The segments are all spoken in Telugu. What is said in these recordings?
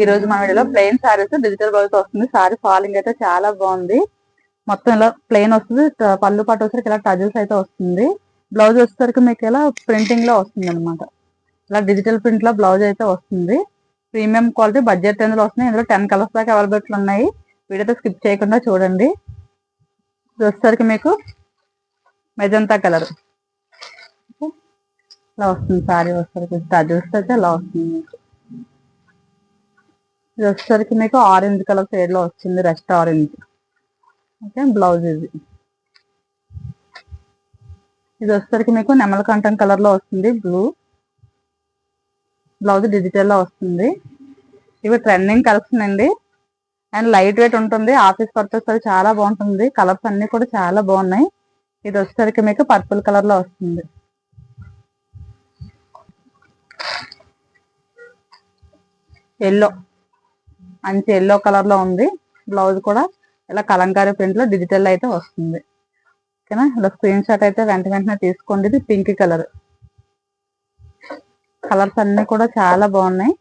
ఈ రోజు మన వీడియోలో ప్లెయిన్ సారీస్ డిజిటల్ బ్లౌజ్ వస్తుంది. సారీ ఫాలింగ్ అయితే చాలా బాగుంది. మొత్తం ఇలా ప్లెయిన్ వస్తుంది. పళ్ళు పాటు వచ్చేసరికి ఇలా టజిల్స్ అయితే వస్తుంది. బ్లౌజ్ వచ్చేసరికి మీకు ఇలా ప్రింటింగ్ లో వస్తుంది అనమాట. ఇలా డిజిటల్ ప్రింట్ లో బ్లౌజ్ అయితే వస్తుంది. ప్రీమియం క్వాలిటీ బడ్జెట్ రేంజ్ లో వస్తుంది. ఇందులో 10 కలర్స్ దాకా అవైలబుల్ ఉన్నాయి. వీడియోతో స్కిప్ చేయకుండా చూడండి. ఇది వచ్చేసరికి మీకు మెజంతా కలర్ ఇలా వస్తుంది. సారీ వచ్చేసరికి టజిల్స్ అయితే ఇలా వస్తుంది మీకు. ఇది వచ్చేసరికి మీకు ఆరెంజ్ కలర్ షేడ్ లో వచ్చింది, రెస్ట్ ఆరెంజ్. ఓకే, బ్లౌజ్ ఇది. ఇది వచ్చేసరికి మీకు నెమల కంఠం కలర్ లో వస్తుంది, బ్లూ. బ్లౌజ్ డిజిటల్ లో వస్తుంది. ఇవి ట్రెండింగ్ కలెక్షన్ అండి. అండ్ లైట్ వెయిట్ ఉంటుంది. ఆఫీస్ పర్పస్ అది చాలా బాగుంటుంది. కలర్స్ అన్ని కూడా చాలా బాగున్నాయి. ఇది వచ్చేసరికి మీకు పర్పుల్ కలర్ లో వస్తుంది. ఎల్లో, మంచి ఎల్లో కలర్ లో ఉంది. బ్లౌజ్ కూడా ఇలా కలంకారీ ప్రింట్ లో డిజిటల్ అయితే వస్తుంది. ఓకేనా, ఇలా స్క్రీన్ షాట్ అయితే వెంటనే తీసుకోండి. ఇది పింక్ కలర్. కలర్స్ అన్ని కూడా చాలా బాగున్నాయి.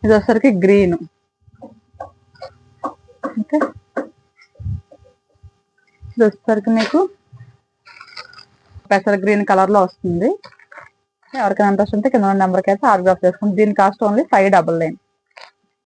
ఇది వచ్చేసరికి గ్రీన్. ఓకే, ఇది వచ్చేసరికి మీకు పెసర్ గ్రీన్ కలర్ లో వస్తుంది. ఎవరికైనా ఇంట్రెస్ట్ ఉంటే కింద నెంబర్కి అయితే ఆర్డర్ చేసుకోండి. దీని కాస్ట్ ఓన్లీ 599.